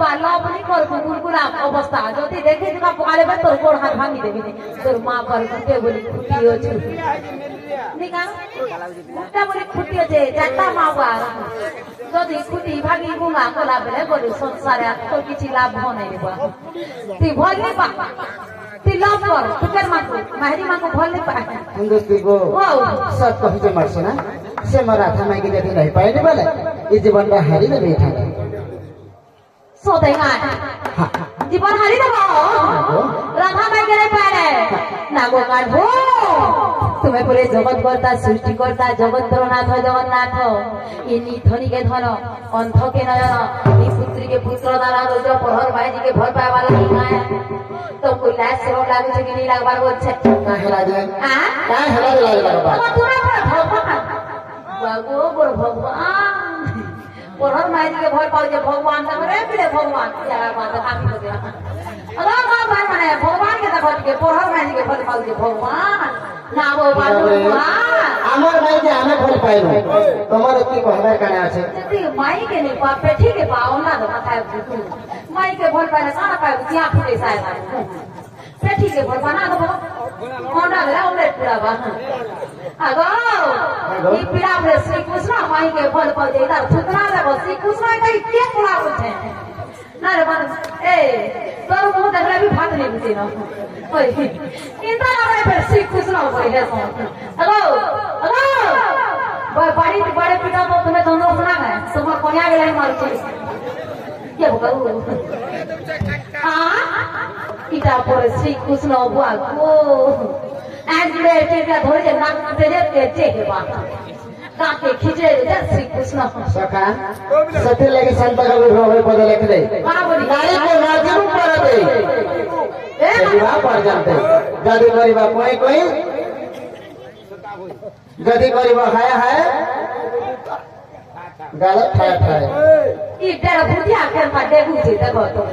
बालो अपनी कर गुलगुला अवस्था जति देखि दिबा पकाले बे तोर गोड़ हाथ भांगी देबी तोर मां पर कुटे बोली खुटियो छु निका कुटा बोली खुटियो जे जाता मां बा जति खुटी भागी गुंगा कोला बेले बोली संसारे तो किछि लाभ हो नै रे बा ती भले पा ती लाभ कर तुकर मां को माहरी मां को भले पा हिंदुस्ती को सब कहि जे मारछ ना से मरा था माई के जति नहीं पाए बोले ई जीवन रा हारी दे बैठा सो देगा जीवन हारी दे राधा माई के नहीं पाए नागो काट हो तुम्हें पूरे जगत करता सृष्टि करता जगत नाथ जगन्नाथ इनी धनी के धन अंध के नयन ई पुत्री के पुत्र दारा रोज पहर भाई जी के भर पाए वाला नहीं है तो कोई लाज से लागू छै कि नहीं लागबार वो छै काहे लागे हां काहे लागबार पूरा भगवान बागो बोल भगवान पहर भाई जी के भर पाओ जे भगवान त रे बिले भगवान यार बात काफी हो गया अरे भगवान माने भगवान के देखत के पहर भाई जी के भर पाओ जे भगवान ना वो भगवान हमर भाई जे हमें भर पाइलो तमर की कहबे काने আছে जति माई के नहीं पा पेठी के पाओ ना तो माथा माई के भर पाए सारा पाए जिया फुटे साए पेठी के भर पाना तो होंडा ले ओले पूरा बा अगो ई पीड़ा रे श्री कृष्ण माई के भर पर दे इधर सुतना रे श्री कृष्ण के के पूरा उठे ना रे बन ए तोर मुंह देखले भी भात नहीं बुझे ना ओए इंदा ना फिर श्री कृष्ण बोले अगो अगो बड़ी बड़े पिता तो तुम्हें दोनों सुना है तुम्हारा कोनिया के लाइन मारू चाहिए ये बकरू हाँ इटा पर श्री कृष्ण बुआ को एंड्रे टेका धोरे जे नाक तेरे तेजे के बात काके खिचे जे श्री कृष्ण सखा सती लगे संत का रोवे पद लिख दे नारी को नारी ऊपर दे ए विवाह पर जानते जदी करिबा कोई कोई जदी करिबा हाय हाय गलत ठाय ठाय ई तेरा बुढ़िया के पाटे बुझे देखो तो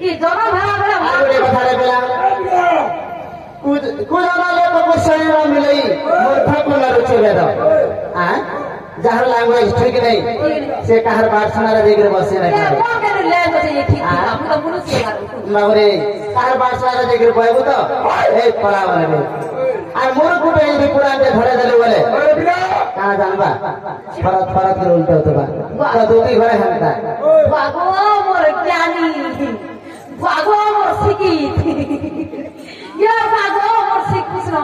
ई दोनों भरा भरा आगे बता रे बेला कुछ ना ले को शरीर में मिलई मूर्खा को ना रुचे वेद हां जहर लैंग्वेज ठीक नहीं से कहर बात सुना रे देख रे बसे नहीं क्या कौन के ले मुझे ये ठीक हम तो मनुष्य मगरे कहर बात सुना रे देख रे कहबो तो ए पला वाले में आ मोर गुटे ई पूरा के धरे देले बोले कहां जानबा फरक फरक के उल्टा होता बा तो दूती घरे हंता बागो मोर ज्ञानी बागो मोर सिकी ये बागो मोर श्री कृष्ण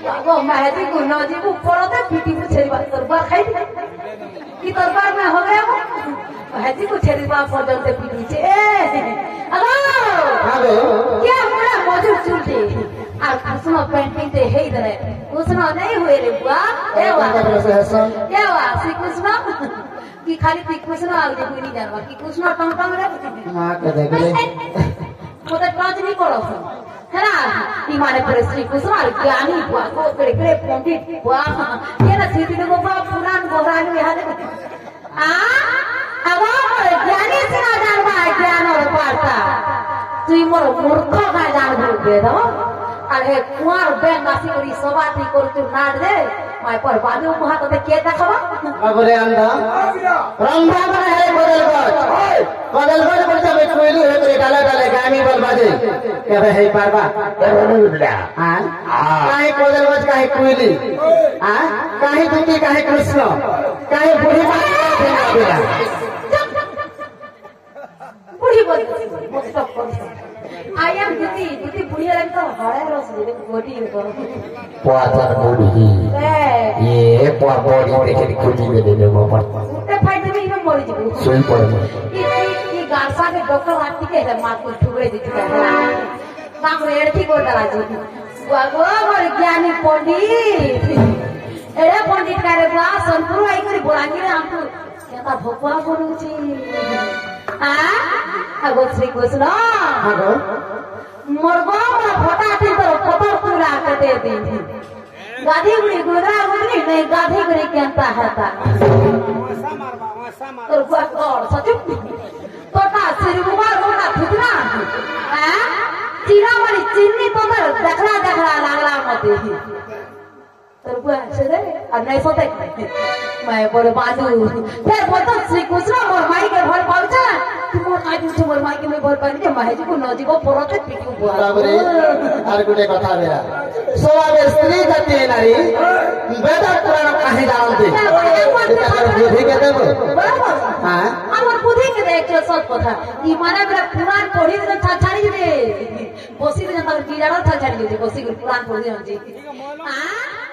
बागो महजी को नजी को पड़ते पीटी को छेरी बात तरबार खाई की तरबार में हो गया महजी को छेरी बात पर जलते पीटी छे हेलो हेलो क्या मोरा मजूर चुलते आ कृष्ण पेंटिंग ते हे इधर कृष्ण नहीं हुए रे बुआ ए वा श्री कृष्ण की खाली कृष्ण आ जे कोई नहीं जानवा कि कृष्ण टंग टंग रे हां के देख रे मोटे काज नहीं करो है ना ई माने पर श्री कृष्ण ज्ञानी बुआ को करे पंडित बुआ ये ना सीधी को बा पुराण गोरान में हाले आ अगो ज्ञानी से ना जानवा ज्ञान और पाता तू मोर मूर्ख का जान दे दो अरे कुआर बेंगासी करी सवाती कर तू नाट दे माय पर बादू मुहा तो के देखबा अगरे अंधा रंभा बने है बदल पर जब कोइली है रे डाले डाले गामी बल बाजे के है पारबा हां काहे कोदल बज काहे कोइली हां काहे दूती काहे कृष्ण काहे बुढ़ी बुढ़ी बोल मस्त आई एम दीदी बुढ़ी लग तो हरे रस दे गोटी को पातर बुढ़ी ये पा बॉडी देखे कुटी में दे वो पर उठे फाइट में इमे मरी जी सोई पड़े ई गारसा के डॉक्टर आती के मार को ठुकरे दी के काम रेड की को डाला जी बागो मोर ज्ञानी पंडित एरे पंडित करे बा संपुर आई करी बोलांगी रे हमको केता भगवा बोलुची आ अगो श्री कृष्ण हां मोरगो फोटा थी तो कतर पूरा के दे दी गाधी गुड़ी गुड़ा गुड़ी नहीं गाधी गुड़ी केंता हैता और बात और सचु तोटा सिरगुमा रोना थुतना हां तीरा वाली चिन्नी तो देखला लागला मत देखी तो बुआ से दे और नहीं सोते मैं बोले बाजू फिर बोलता श्री कृष्ण मोर माई के घर पहुंचा तुमर आई उठे मोर माई के मैं भर पानी जे माई जी को न जीव परते पिटू बुआ बाबरे आर गुटे कथा बेरा सोवाबे स्त्री जाति नारी वेद पुराण काहे जानते ताकर बुद्धि के देबो हां আমার বুদ্ধি কে দেখ সব কথা ই মানে বেলা পুরাণ পড়ি দিন ছাড়ি দে বসি দিন তার কি জানো ছাড়ি দে বসি পুরাণ পড়ি দিন জি হ্যাঁ